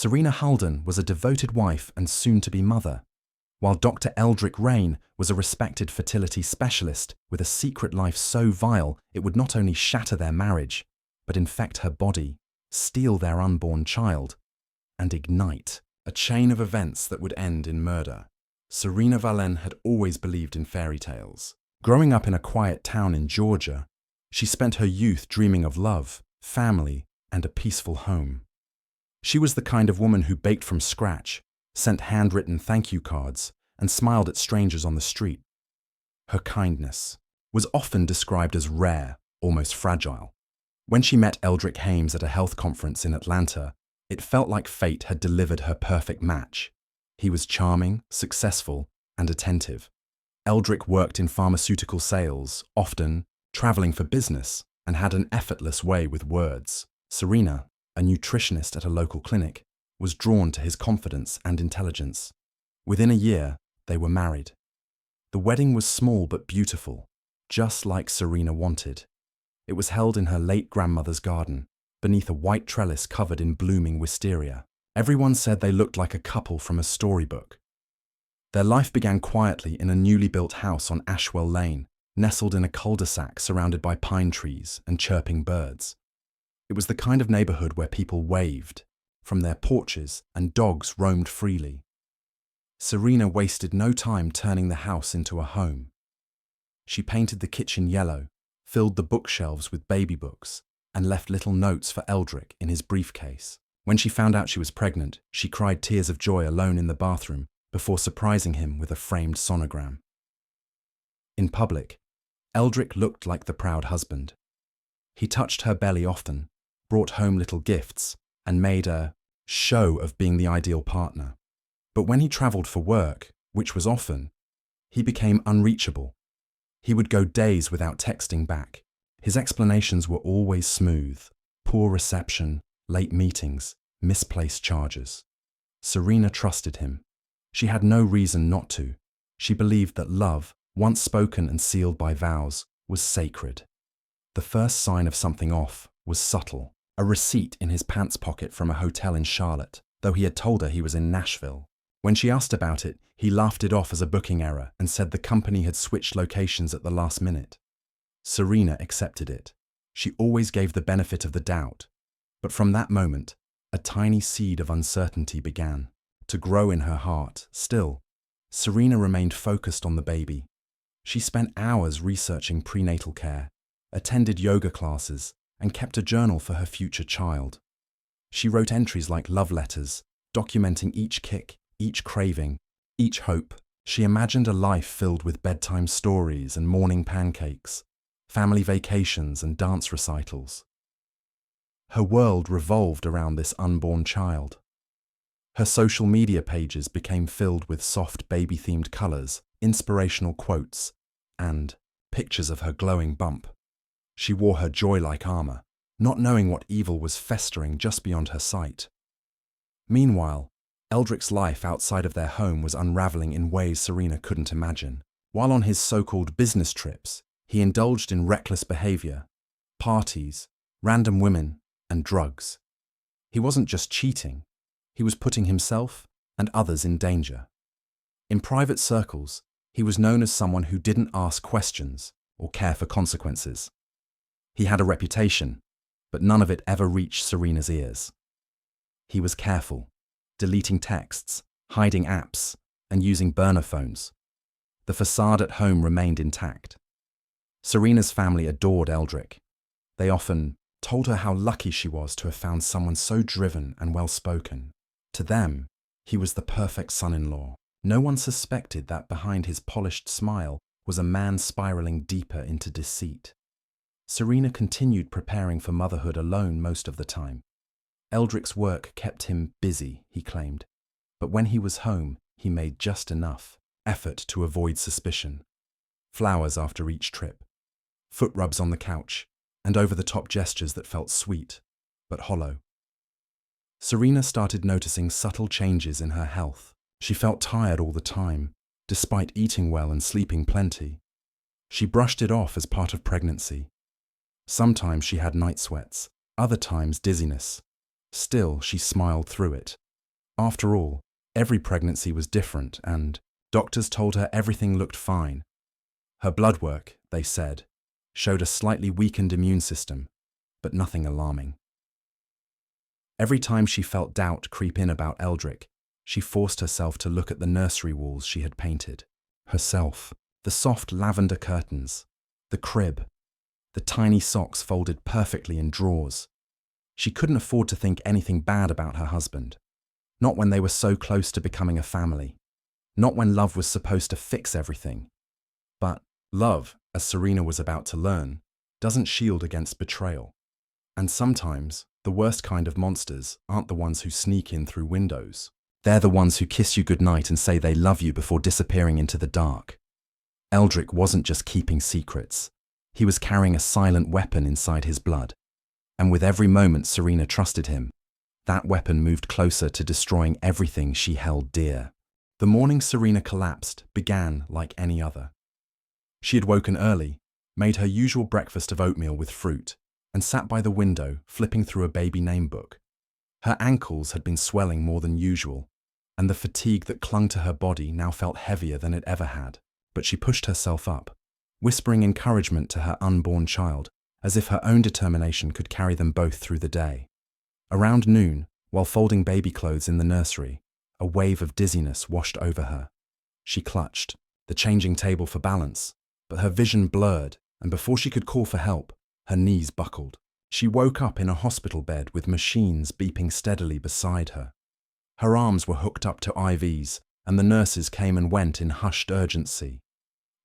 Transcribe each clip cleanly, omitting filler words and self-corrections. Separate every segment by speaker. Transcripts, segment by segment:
Speaker 1: Serena Halden was a devoted wife and soon-to-be mother, while Dr. Eldric Rayne was a respected fertility specialist with a secret life so vile it would not only shatter their marriage, but infect her body, steal their unborn child, and ignite a chain of events that would end in murder. Serena Halden had always believed in fairy tales. Growing up in a quiet town in Georgia, she spent her youth dreaming of love, family, and a peaceful home. She was the kind of woman who baked from scratch, sent handwritten thank you cards, and smiled at strangers on the street. Her kindness was often described as rare, almost fragile. When she met Eldric Rayne at a health conference in Atlanta, it felt like fate had delivered her perfect match. He was charming, successful, and attentive. Eldric worked in pharmaceutical sales, often traveling for business, and had an effortless way with words. Serena, a nutritionist at a local clinic, was drawn to his confidence and intelligence. Within a year, they were married. The wedding was small but beautiful, just like Serena wanted. It was held in her late grandmother's garden, beneath a white trellis covered in blooming wisteria. Everyone said they looked like a couple from a storybook. Their life began quietly in a newly built house on Ashwell Lane, nestled in a cul-de-sac surrounded by pine trees and chirping birds. It was the kind of neighborhood where people waved from their porches and dogs roamed freely. Serena wasted no time turning the house into a home. She painted the kitchen yellow, filled the bookshelves with baby books, and left little notes for Eldric in his briefcase. When she found out she was pregnant, she cried tears of joy alone in the bathroom before surprising him with a framed sonogram. In public, Eldric looked like the proud husband. He touched her belly often, brought home little gifts, and made a show of being the ideal partner. But when he traveled for work, which was often, he became unreachable. He would go days without texting back. His explanations were always smooth: poor reception, late meetings, misplaced charges. Serena trusted him. She had no reason not to. She believed that love, once spoken and sealed by vows, was sacred. The first sign of something off was subtle: a receipt in his pants pocket from a hotel in Charlotte, though he had told her he was in Nashville. When she asked about it, he laughed it off as a booking error and said the company had switched locations at the last minute. Serena accepted it. She always gave the benefit of the doubt. But from that moment, a tiny seed of uncertainty began to grow in her heart. Still, Serena remained focused on the baby. She spent hours researching prenatal care, attended yoga classes, and kept a journal for her future child. She wrote entries like love letters, documenting each kick, each craving, each hope. She imagined a life filled with bedtime stories and morning pancakes, family vacations and dance recitals. Her world revolved around this unborn child. Her social media pages became filled with soft baby-themed colors, inspirational quotes, and pictures of her glowing bump. She wore her joy like armor, not knowing what evil was festering just beyond her sight. Meanwhile, Eldric's life outside of their home was unraveling in ways Serena couldn't imagine. While on his so-called business trips, he indulged in reckless behavior, parties, random women, and drugs. He wasn't just cheating, he was putting himself and others in danger. In private circles, he was known as someone who didn't ask questions or care for consequences. He had a reputation, but none of it ever reached Serena's ears. He was careful, deleting texts, hiding apps, and using burner phones. The facade at home remained intact. Serena's family adored Eldric. They often told her how lucky she was to have found someone so driven and well-spoken. To them, he was the perfect son-in-law. No one suspected that behind his polished smile was a man spiraling deeper into deceit. Serena continued preparing for motherhood alone most of the time. Eldric's work kept him busy, he claimed, but when he was home, he made just enough effort to avoid suspicion. Flowers after each trip, foot rubs on the couch, and over-the-top gestures that felt sweet, but hollow. Serena started noticing subtle changes in her health. She felt tired all the time, despite eating well and sleeping plenty. She brushed it off as part of pregnancy. Sometimes she had night sweats, other times dizziness. Still, she smiled through it. After all, every pregnancy was different, and doctors told her everything looked fine. Her blood work, they said, showed a slightly weakened immune system, but nothing alarming. Every time she felt doubt creep in about Eldric, she forced herself to look at the nursery walls she had painted. Herself, the soft lavender curtains, the crib, the tiny socks folded perfectly in drawers. She couldn't afford to think anything bad about her husband. Not when they were so close to becoming a family. Not when love was supposed to fix everything. But love, as Serena was about to learn, doesn't shield against betrayal. And sometimes, the worst kind of monsters aren't the ones who sneak in through windows. They're the ones who kiss you goodnight and say they love you before disappearing into the dark. Eldric wasn't just keeping secrets. He was carrying a silent weapon inside his blood. And with every moment Serena trusted him, that weapon moved closer to destroying everything she held dear. The morning Serena collapsed began like any other. She had woken early, made her usual breakfast of oatmeal with fruit, and sat by the window flipping through a baby name book. Her ankles had been swelling more than usual, and the fatigue that clung to her body now felt heavier than it ever had. But she pushed herself up, whispering encouragement to her unborn child, as if her own determination could carry them both through the day. Around noon, while folding baby clothes in the nursery, a wave of dizziness washed over her. She clutched the changing table for balance, but her vision blurred, and before she could call for help, her knees buckled. She woke up in a hospital bed with machines beeping steadily beside her. Her arms were hooked up to IVs, and the nurses came and went in hushed urgency.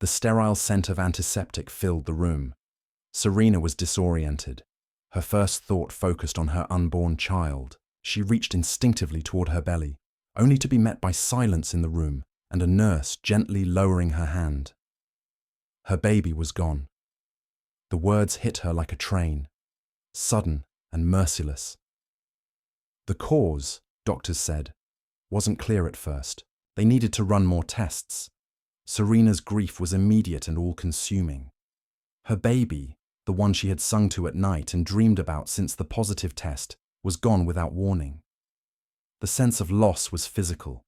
Speaker 1: The sterile scent of antiseptic filled the room. Serena was disoriented. Her first thought focused on her unborn child. She reached instinctively toward her belly, only to be met by silence in the room and a nurse gently lowering her hand. Her baby was gone. The words hit her like a train, sudden and merciless. The cause, doctors said, wasn't clear at first. They needed to run more tests. Serena's grief was immediate and all-consuming. Her baby, the one she had sung to at night and dreamed about since the positive test, was gone without warning. The sense of loss was physical.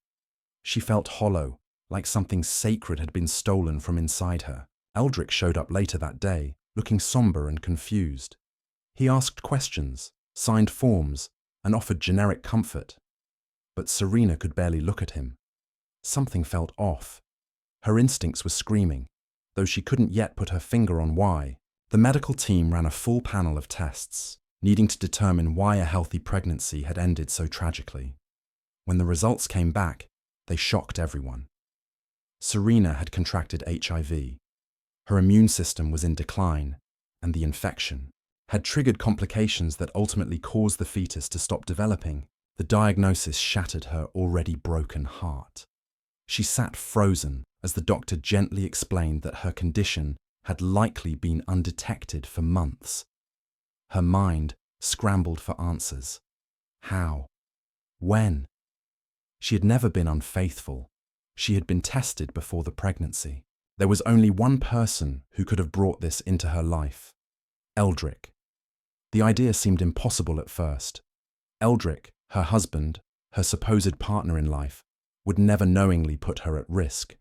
Speaker 1: She felt hollow, like something sacred had been stolen from inside her. Eldric showed up later that day, looking somber and confused. He asked questions, signed forms, and offered generic comfort. But Serena could barely look at him. Something felt off. Her instincts were screaming, though she couldn't yet put her finger on why. The medical team ran a full panel of tests, needing to determine why a healthy pregnancy had ended so tragically. When the results came back, they shocked everyone. Serena had contracted HIV. Her immune system was in decline, and the infection had triggered complications that ultimately caused the fetus to stop developing. The diagnosis shattered her already broken heart. She sat frozen as the doctor gently explained that her condition had likely been undetected for months. Her mind scrambled for answers. How? When? She had never been unfaithful. She had been tested before the pregnancy. There was only one person who could have brought this into her life: Eldric. The idea seemed impossible at first. Eldric, her husband, her supposed partner in life, would never knowingly put her at risk.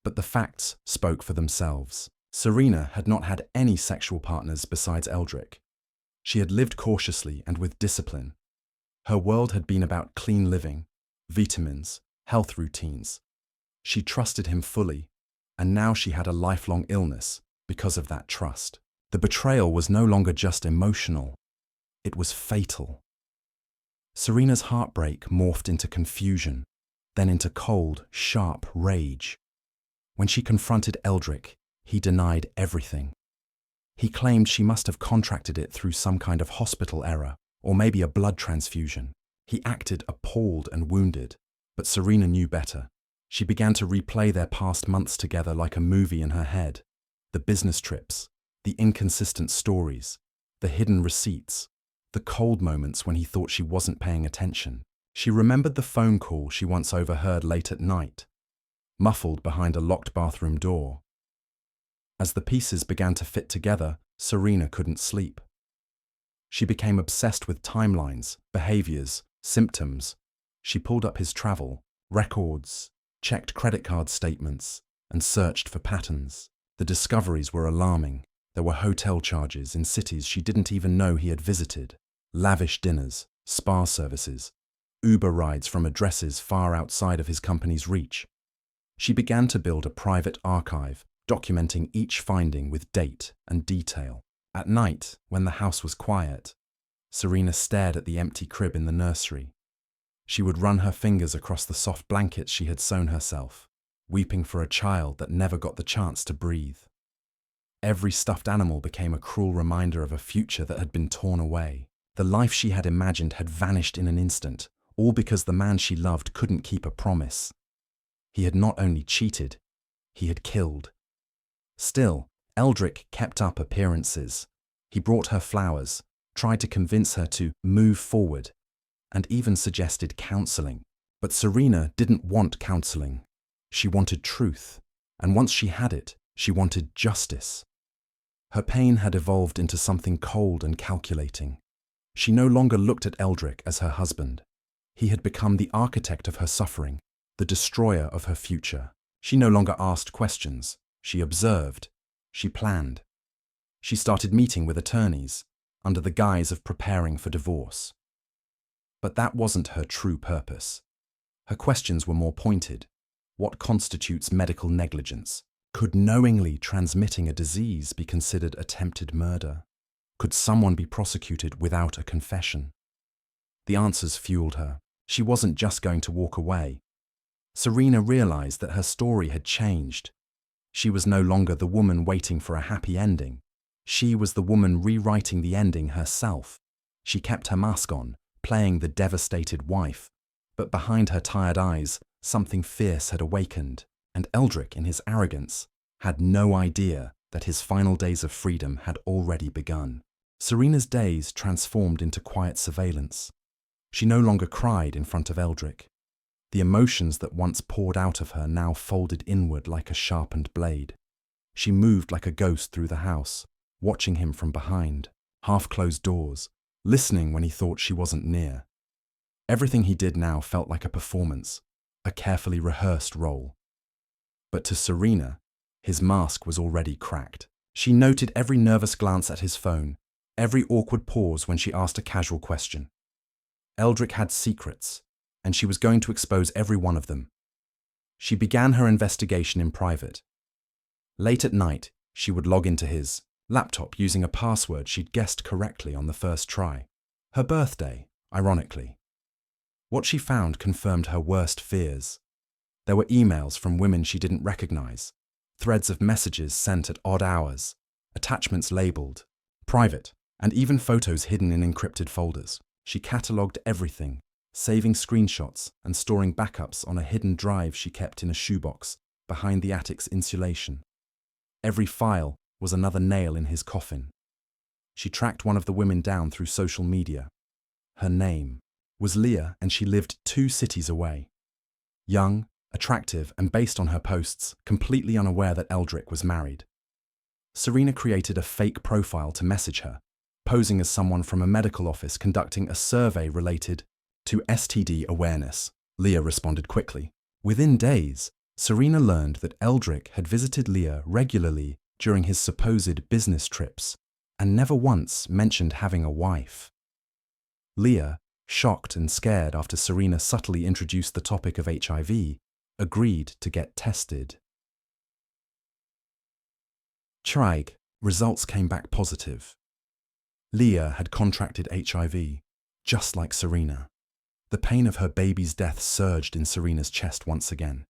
Speaker 1: But the facts spoke for themselves. Serena had not had any sexual partners besides Eldric. She had lived cautiously and with discipline. Her world had been about clean living, vitamins, health routines. She trusted him fully, and now she had a lifelong illness because of that trust. The betrayal was no longer just emotional. It was fatal. Serena's heartbreak morphed into confusion, then into cold, sharp rage. When she confronted Eldric, he denied everything. He claimed she must have contracted it through some kind of hospital error, or maybe a blood transfusion. He acted appalled and wounded, but Serena knew better. She began to replay their past months together like a movie in her head. The business trips, the inconsistent stories, the hidden receipts, the cold moments when he thought she wasn't paying attention. She remembered the phone call she once overheard late at night, muffled behind a locked bathroom door. As the pieces began to fit together, Serena couldn't sleep. She became obsessed with timelines, behaviors, symptoms. She pulled up his travel records, checked credit card statements, and searched for patterns. The discoveries were alarming. There were hotel charges in cities she didn't even know he had visited, lavish dinners, spa services, Uber rides from addresses far outside of his company's reach. She began to build a private archive, documenting each finding with date and detail. At night, when the house was quiet, Serena stared at the empty crib in the nursery. She would run her fingers across the soft blankets she had sewn herself, weeping for a child that never got the chance to breathe. Every stuffed animal became a cruel reminder of a future that had been torn away. The life she had imagined had vanished in an instant, all because the man she loved couldn't keep a promise. He had not only cheated, he had killed. Still, Eldric kept up appearances. He brought her flowers, tried to convince her to move forward, and even suggested counseling. But Serena didn't want counseling. She wanted truth, and once she had it, she wanted justice. Her pain had evolved into something cold and calculating. She no longer looked at Eldric as her husband. He had become the architect of her suffering, the destroyer of her future. She no longer asked questions. She observed. She planned. She started meeting with attorneys, under the guise of preparing for divorce. But that wasn't her true purpose. Her questions were more pointed. What constitutes medical negligence? Could knowingly transmitting a disease be considered attempted murder? Could someone be prosecuted without a confession? The answers fueled her. She wasn't just going to walk away. Serena realized that her story had changed. She was no longer the woman waiting for a happy ending. She was the woman rewriting the ending herself. She kept her mask on, playing the devastated wife. But behind her tired eyes, something fierce had awakened, and Eldric, in his arrogance, had no idea that his final days of freedom had already begun. Serena's days transformed into quiet surveillance. She no longer cried in front of Eldric. The emotions that once poured out of her now folded inward like a sharpened blade. She moved like a ghost through the house, watching him from behind, half-closed doors, listening when he thought she wasn't near. Everything he did now felt like a performance, a carefully rehearsed role. But to Serena, his mask was already cracked. She noted every nervous glance at his phone, every awkward pause when she asked a casual question. Eldric had secrets, and she was going to expose every one of them. She began her investigation in private. Late at night, she would log into his laptop using a password she'd guessed correctly on the first try. Her birthday, ironically. What she found confirmed her worst fears. There were emails from women she didn't recognize, threads of messages sent at odd hours, attachments labeled private, and even photos hidden in encrypted folders. She catalogued everything, saving screenshots and storing backups on a hidden drive she kept in a shoebox behind the attic's insulation. Every file was another nail in his coffin. She tracked one of the women down through social media. Her name was Leah, and she lived 2 cities away. Young, attractive, and based on her posts, completely unaware that Eldric was married. Serena created a fake profile to message her, posing as someone from a medical office conducting a survey related to STD awareness. Leah responded quickly. Within days, Serena learned that Eldric had visited Leah regularly during his supposed business trips and never once mentioned having a wife. Leah, shocked and scared after Serena subtly introduced the topic of HIV, agreed to get tested. Triag, results came back positive. Leah had contracted HIV, just like Serena. The pain of her baby's death surged in Serena's chest once again.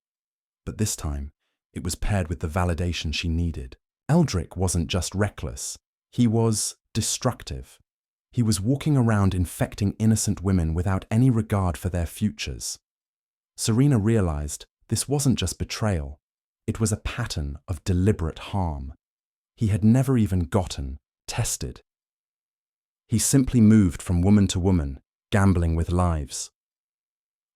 Speaker 1: But this time, it was paired with the validation she needed. Eldric wasn't just reckless, he was destructive. He was walking around infecting innocent women without any regard for their futures. Serena realized this wasn't just betrayal, it was a pattern of deliberate harm. He had never even gotten tested. He simply moved from woman to woman, gambling with lives.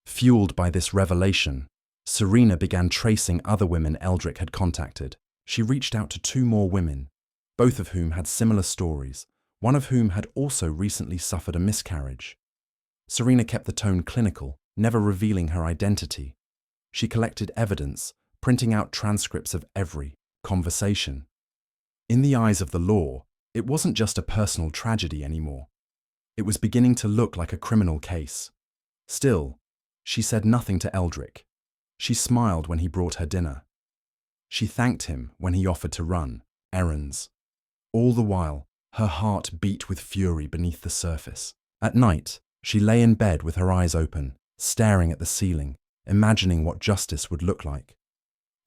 Speaker 1: Fueled by this revelation, Serena began tracing other women Eldric had contacted. She reached out to 2 more women, both of whom had similar stories, one of whom had also recently suffered a miscarriage. Serena kept the tone clinical, never revealing her identity. She collected evidence, printing out transcripts of every conversation. In the eyes of the law, it wasn't just a personal tragedy anymore. It was beginning to look like a criminal case. Still, she said nothing to Eldric. She smiled when he brought her dinner. She thanked him when he offered to run errands. All the while, her heart beat with fury beneath the surface. At night, she lay in bed with her eyes open, staring at the ceiling, imagining what justice would look like.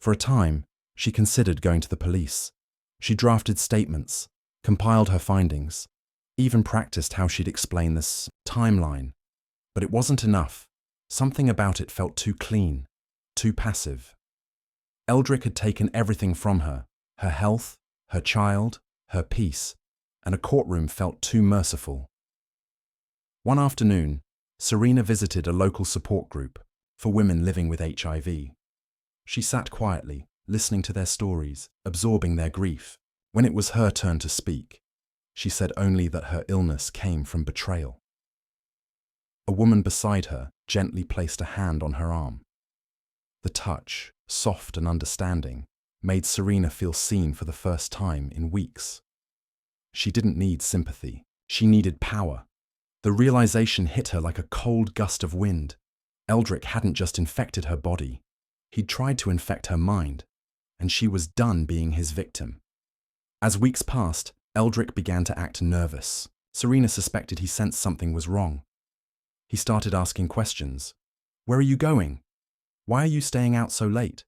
Speaker 1: For a time, she considered going to the police. She drafted statements, compiled her findings, even practiced how she'd explain this timeline. But it wasn't enough. Something about it felt too clean, too passive. Eldric had taken everything from her, her health, her child, her peace, and a courtroom felt too merciful. One afternoon, Serena visited a local support group for women living with HIV. She sat quietly, listening to their stories, absorbing their grief. When it was her turn to speak, she said only that her illness came from betrayal. A woman beside her gently placed a hand on her arm. The touch, soft and understanding, made Serena feel seen for the first time in weeks. She didn't need sympathy. She needed power. The realization hit her like a cold gust of wind. Eldric hadn't just infected her body. He'd tried to infect her mind, and she was done being his victim. As weeks passed, Eldric began to act nervous. Serena suspected he sensed something was wrong. He started asking questions. "Where are you going? Why are you staying out so late?"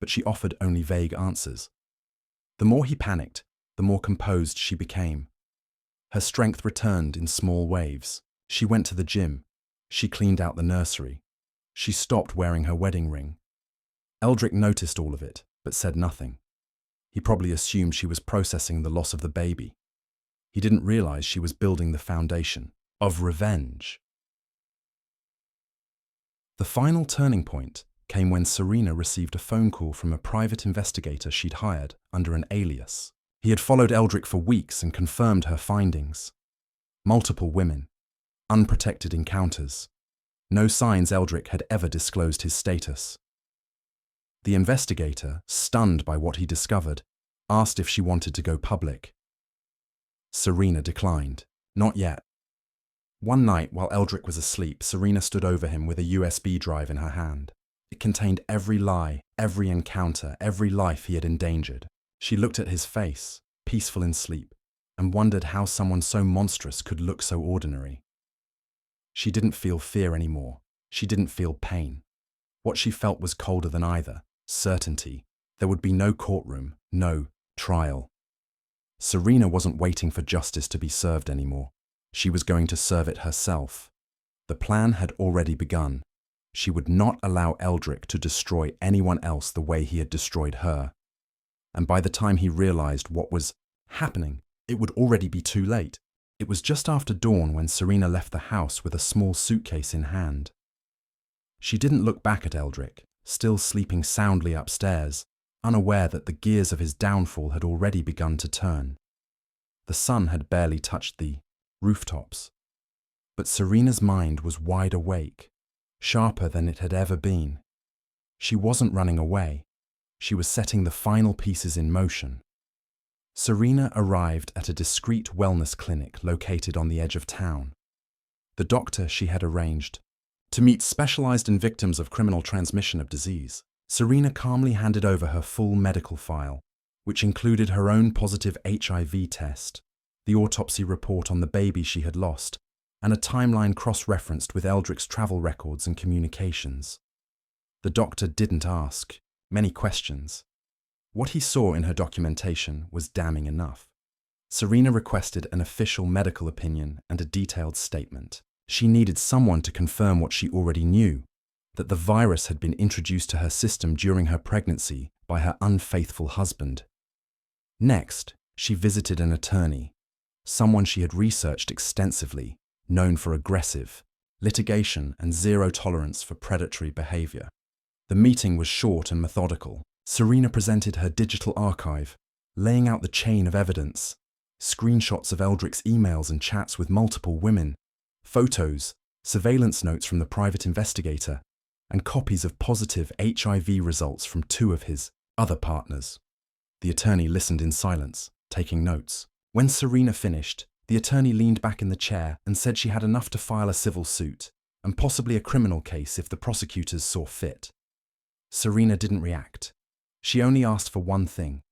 Speaker 1: But she offered only vague answers. The more he panicked, the more composed she became. Her strength returned in small waves. She went to the gym. She cleaned out the nursery. She stopped wearing her wedding ring. Eldric noticed all of it, but said nothing. He probably assumed she was processing the loss of the baby. He didn't realize she was building the foundation of revenge. The final turning point came when Serena received a phone call from a private investigator she'd hired under an alias. He had followed Eldric for weeks and confirmed her findings. Multiple women, unprotected encounters, no signs Eldric had ever disclosed his status. The investigator, stunned by what he discovered, asked if she wanted to go public. Serena declined. Not yet. One night, while Eldric was asleep, Serena stood over him with a USB drive in her hand. It contained every lie, every encounter, every life he had endangered. She looked at his face, peaceful in sleep, and wondered how someone so monstrous could look so ordinary. She didn't feel fear anymore. She didn't feel pain. What she felt was colder than either: certainty. There would be no courtroom, no trial. Serena wasn't waiting for justice to be served anymore. She was going to serve it herself. The plan had already begun. She would not allow Eldric to destroy anyone else the way he had destroyed her. And by the time he realized what was happening, it would already be too late. It was just after dawn when Serena left the house with a small suitcase in hand. She didn't look back at Eldric, still sleeping soundly upstairs, unaware that the gears of his downfall had already begun to turn. The sun had barely touched the rooftops. But Serena's mind was wide awake, sharper than it had ever been. She wasn't running away. She was setting the final pieces in motion. Serena arrived at a discreet wellness clinic located on the edge of town. The doctor she had arranged to meet specialized in victims of criminal transmission of disease. Serena calmly handed over her full medical file, which included her own positive HIV test, the autopsy report on the baby she had lost, and a timeline cross-referenced with Eldric's travel records and communications. The doctor didn't ask many questions. What he saw in her documentation was damning enough. Serena requested an official medical opinion and a detailed statement. She needed someone to confirm what she already knew, that the virus had been introduced to her system during her pregnancy by her unfaithful husband. Next, she visited an attorney, someone she had researched extensively, known for aggressive litigation and zero tolerance for predatory behavior. The meeting was short and methodical. Serena presented her digital archive, laying out the chain of evidence, screenshots of Eldric's emails and chats with multiple women, photos, surveillance notes from the private investigator, and copies of positive HIV results from 2 of his other partners. The attorney listened in silence, taking notes. When Serena finished, the attorney leaned back in the chair and said she had enough to file a civil suit, and possibly a criminal case if the prosecutors saw fit. Serena didn't react. She only asked for one thing: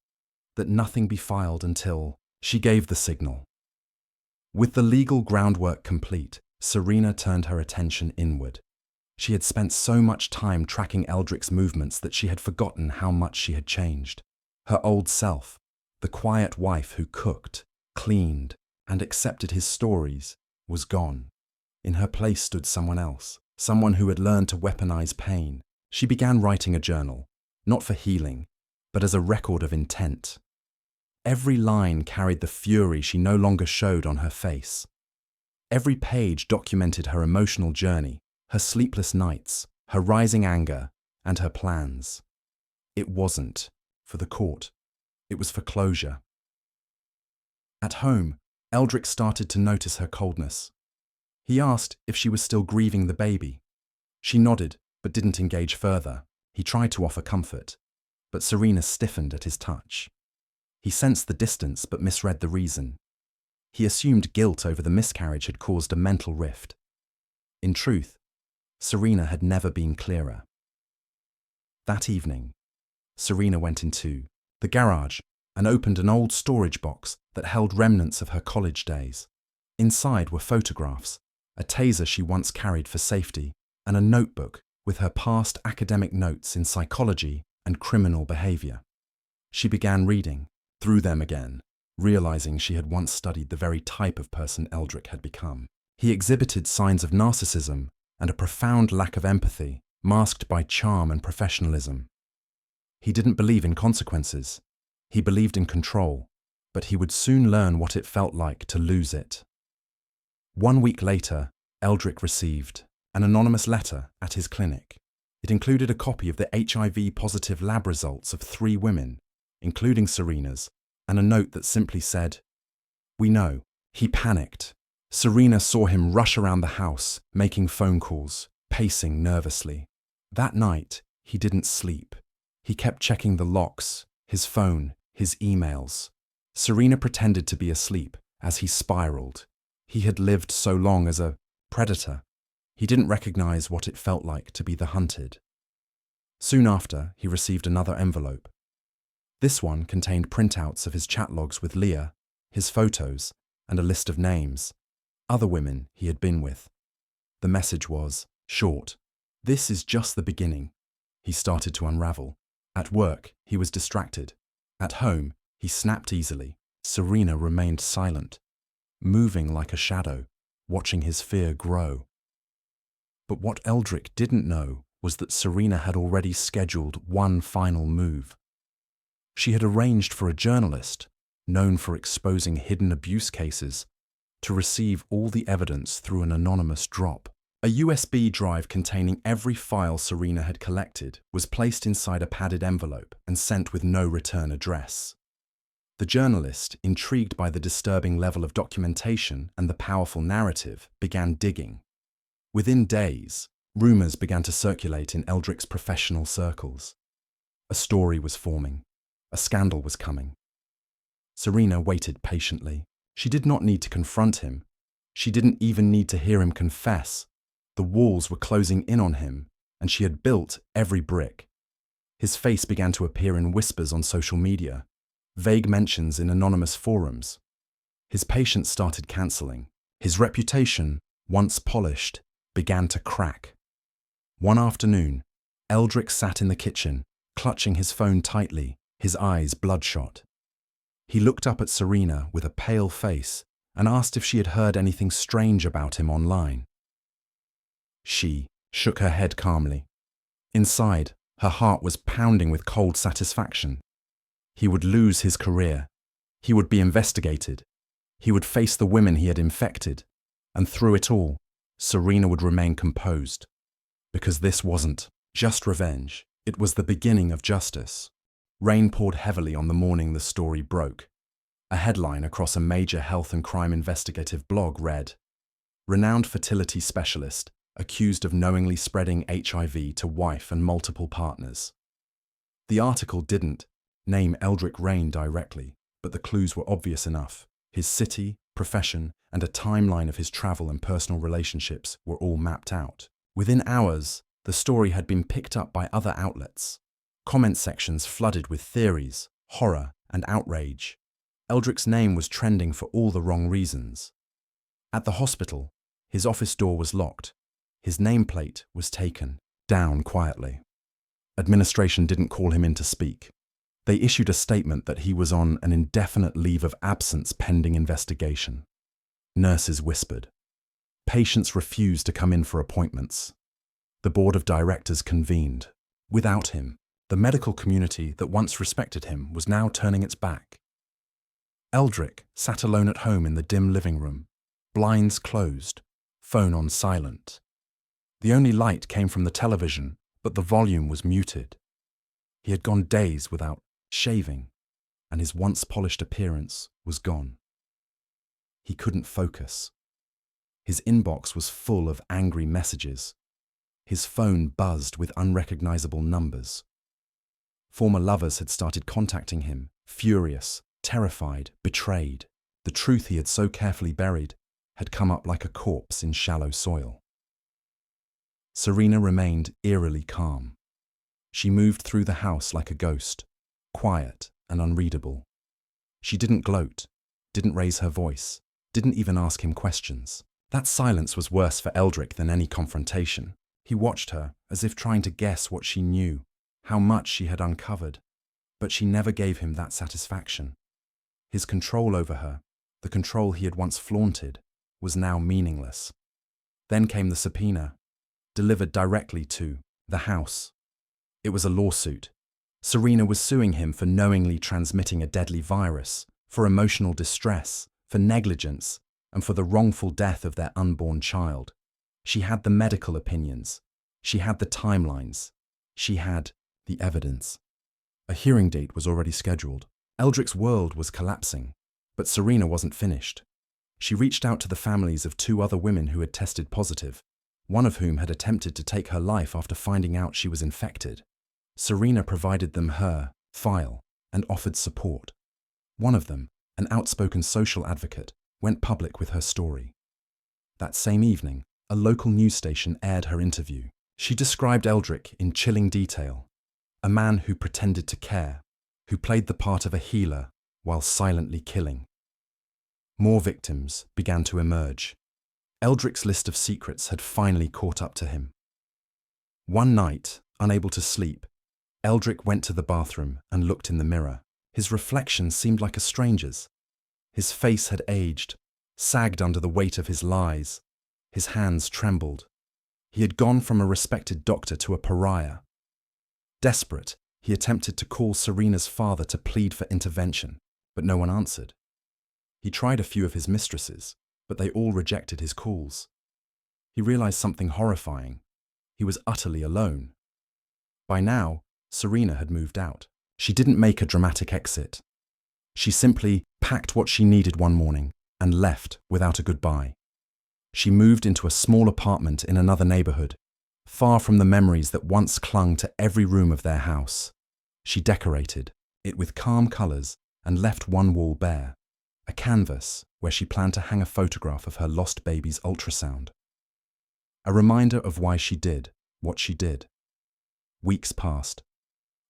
Speaker 1: that nothing be filed until she gave the signal. With the legal groundwork complete, Serena turned her attention inward. She had spent so much time tracking Eldric's movements that she had forgotten how much she had changed. Her old self, the quiet wife who cooked, cleaned, and accepted his stories, was gone. In her place stood someone else, someone who had learned to weaponize pain. She began writing a journal, not for healing, but as a record of intent. Every line carried the fury she no longer showed on her face. Every page documented her emotional journey, her sleepless nights, her rising anger, and her plans. It wasn't for the court. It was for closure. At home, Eldric started to notice her coldness. He asked if she was still grieving the baby. She nodded, but didn't engage further. He tried to offer comfort, but Serena stiffened at his touch. He sensed the distance but misread the reason. He assumed guilt over the miscarriage had caused a mental rift. In truth, Serena had never been clearer. That evening, Serena went into the garage and opened an old storage box that held remnants of her college days. Inside were photographs, a taser she once carried for safety, and a notebook with her past academic notes in psychology and criminal behavior. She began reading through them again, realizing she had once studied the very type of person Eldric had become. He exhibited signs of narcissism and a profound lack of empathy, masked by charm and professionalism. He didn't believe in consequences. He believed in control, but he would soon learn what it felt like to lose it. 1 week later, Eldric received an anonymous letter at his clinic. It included a copy of the HIV-positive lab results of 3 women, including Serena's, and a note that simply said, "We know." He panicked. Serena saw him rush around the house, making phone calls, pacing nervously. That night, he didn't sleep. He kept checking the locks, his phone, his emails. Serena pretended to be asleep as he spiraled. He had lived so long as a predator. He didn't recognize what it felt like to be the hunted. Soon after, he received another envelope. This one contained printouts of his chat logs with Leah, his photos, and a list of names, other women he had been with. The message was short. "This is just the beginning." He started to unravel. At work, he was distracted. At home, he snapped easily. Serena remained silent, moving like a shadow, watching his fear grow. But what Eldric didn't know was that Serena had already scheduled one final move. She had arranged for a journalist, known for exposing hidden abuse cases, to receive all the evidence through an anonymous drop. A USB drive containing every file Serena had collected was placed inside a padded envelope and sent with no return address. The journalist, intrigued by the disturbing level of documentation and the powerful narrative, began digging. Within days, rumors began to circulate in Eldric's professional circles. A story was forming. A scandal was coming. Serena waited patiently. She did not need to confront him. She didn't even need to hear him confess. The walls were closing in on him, and she had built every brick. His face began to appear in whispers on social media, vague mentions in anonymous forums. His patients started cancelling. His reputation, once polished, began to crack. One afternoon, Eldric sat in the kitchen, clutching his phone tightly, his eyes bloodshot. He looked up at Serena with a pale face and asked if she had heard anything strange about him online. She shook her head calmly. Inside, her heart was pounding with cold satisfaction. He would lose his career. He would be investigated. He would face the women he had infected. And through it all, Serena would remain composed. Because this wasn't just revenge. It was the beginning of justice. Rain poured heavily on the morning the story broke. A headline across a major health and crime investigative blog read, renowned fertility specialist, accused of knowingly spreading HIV to wife and multiple partners. The article didn't name Eldric Rayne directly, but the clues were obvious enough. His city, profession, and a timeline of his travel and personal relationships were all mapped out. Within hours, the story had been picked up by other outlets. Comment sections flooded with theories, horror, and outrage. Eldric's name was trending for all the wrong reasons. At the hospital, his office door was locked. His nameplate was taken down quietly. Administration didn't call him in to speak. They issued a statement that he was on an indefinite leave of absence pending investigation. Nurses whispered. Patients refused to come in for appointments. The board of directors convened. Without him, the medical community that once respected him was now turning its back. Eldric sat alone at home in the dim living room, blinds closed, phone on silent. The only light came from the television, but the volume was muted. He had gone days without shaving, and his once polished appearance was gone. He couldn't focus. His inbox was full of angry messages. His phone buzzed with unrecognizable numbers. Former lovers had started contacting him, furious, terrified, betrayed. The truth he had so carefully buried had come up like a corpse in shallow soil. Serena remained eerily calm. She moved through the house like a ghost, quiet and unreadable. She didn't gloat, didn't raise her voice, didn't even ask him questions. That silence was worse for Eldric than any confrontation. He watched her, as if trying to guess what she knew, how much she had uncovered, but she never gave him that satisfaction. His control over her, the control he had once flaunted, was now meaningless. Then came the subpoena, delivered directly to the house. It was a lawsuit. Serena was suing him for knowingly transmitting a deadly virus, for emotional distress, for negligence, and for the wrongful death of their unborn child. She had the medical opinions. She had the timelines. She had the evidence. A hearing date was already scheduled. Eldric's world was collapsing, but Serena wasn't finished. She reached out to the families of 2 other women who had tested positive, one of whom had attempted to take her life after finding out she was infected. Serena provided them her file and offered support. One of them, an outspoken social advocate, went public with her story. That same evening, a local news station aired her interview. She described Eldric in chilling detail, a man who pretended to care, who played the part of a healer while silently killing. More victims began to emerge. Eldric's list of secrets had finally caught up to him. One night, unable to sleep, Eldric went to the bathroom and looked in the mirror. His reflection seemed like a stranger's. His face had aged, sagged under the weight of his lies. His hands trembled. He had gone from a respected doctor to a pariah. Desperate, he attempted to call Serena's father to plead for intervention, but no one answered. He tried a few of his mistresses, but they all rejected his calls. He realized something horrifying. He was utterly alone. By now, Serena had moved out. She didn't make a dramatic exit. She simply packed what she needed one morning and left without a goodbye. She moved into a small apartment in another neighborhood, far from the memories that once clung to every room of their house. She decorated it with calm colors and left one wall bare, a canvas where she planned to hang a photograph of her lost baby's ultrasound. A reminder of why she did what she did. Weeks passed.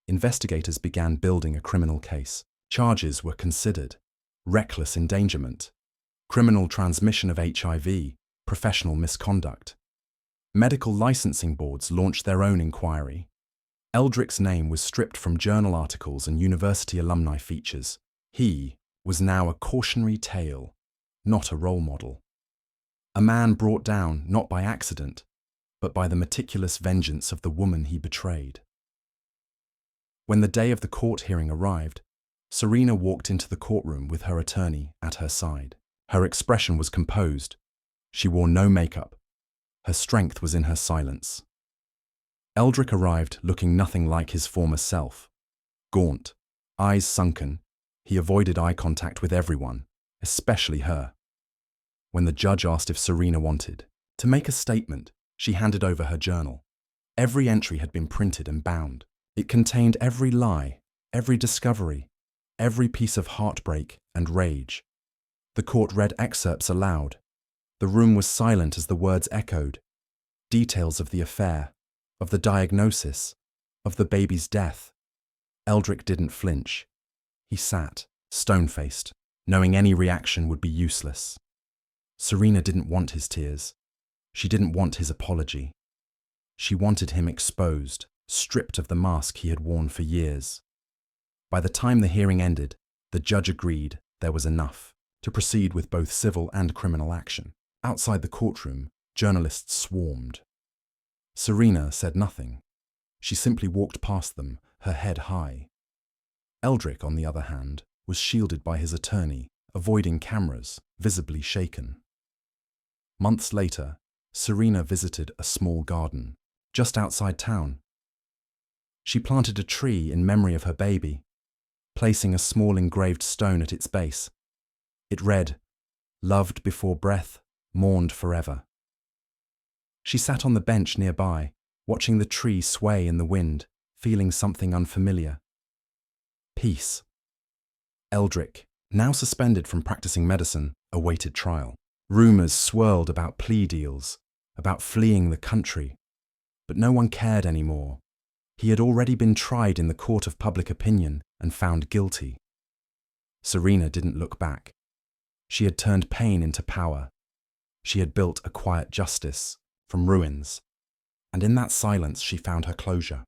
Speaker 1: Investigators began building a criminal case. Charges were considered: reckless endangerment, criminal transmission of HIV, professional misconduct. Medical licensing boards launched their own inquiry. Eldric's name was stripped from journal articles and university alumni features. He was now a cautionary tale, not a role model. A man brought down not by accident, but by the meticulous vengeance of the woman he betrayed. When the day of the court hearing arrived, Serena walked into the courtroom with her attorney at her side. Her expression was composed. She wore no makeup. Her strength was in her silence. Eldric arrived looking nothing like his former self. Gaunt, eyes sunken, he avoided eye contact with everyone, especially her. when the judge asked if Serena wanted to make a statement, she handed over her journal. Every entry had been printed and bound. It contained every lie, every discovery, every piece of heartbreak and rage. The court read excerpts aloud. The room was silent as the words echoed. Details of the affair, of the diagnosis, of the baby's death. Eldric didn't flinch. He sat, stone-faced, knowing any reaction would be useless. Serena didn't want his tears. She didn't want his apology. She wanted him exposed, stripped of the mask he had worn for years. By the time the hearing ended, the judge agreed there was enough to proceed with both civil and criminal action. Outside the courtroom, journalists swarmed. Serena said nothing. She simply walked past them, her head high. Eldric, on the other hand, was shielded by his attorney, avoiding cameras, visibly shaken. Months later, Serena visited a small garden, just outside town. She planted a tree in memory of her baby, placing a small engraved stone at its base. It read, "Loved before breath, mourned forever." She sat on the bench nearby, watching the tree sway in the wind, feeling something unfamiliar. Peace. Eldric, now suspended from practicing medicine, awaited trial. Rumors swirled about plea deals, about fleeing the country, but no one cared anymore. He had already been tried in the court of public opinion and found guilty. Serena didn't look back. She had turned pain into power. She had built a quiet justice from ruins, and in that silence she found her closure.